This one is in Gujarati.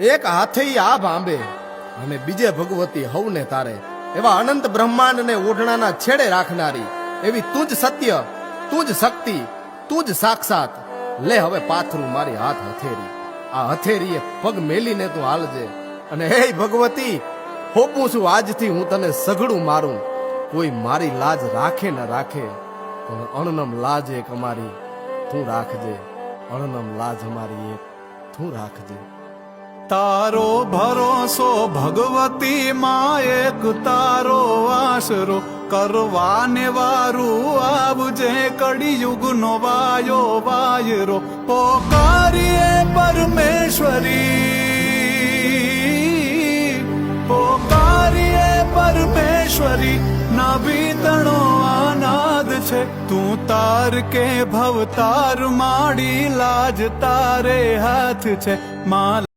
એક હાથે આ ભાંબે અને બીજે ભગવતી હવને તારે, એવા અનંત બ્રહ્માંડ ને ઓઢણાના છેડે રાખનારી એવી તું જ સત્ય, તું જ શક્તિ, તું જ સાક્ષાત. લે હવે પાથરું મારી હાથ હથેરી, આ હથેરીએ પગ મેલીને તું હાલજે. અને હે ભગવતી, હોપું છું આજથી હું તને સઘળું મારું. કોઈ મારી લાજ રાખે ન રાખે, પણ અણનમ લાજ એક અમારી તું રાખજે. અણનમ લાજ અમારી એક તું રાખજે. તારો ભરોસો ભગવતી માં, એક તારો આશરો કરવાને વારું આવજે. કળિયુગ નો વાયો વાયરો પોકારીએ પરમેશ્વરી, પોકારીએ પરમેશ્વરી. નાભી તણો આનાદ છે, તું તાર કે ભવ તાર માડી લાજ તારે હાથ છે. માં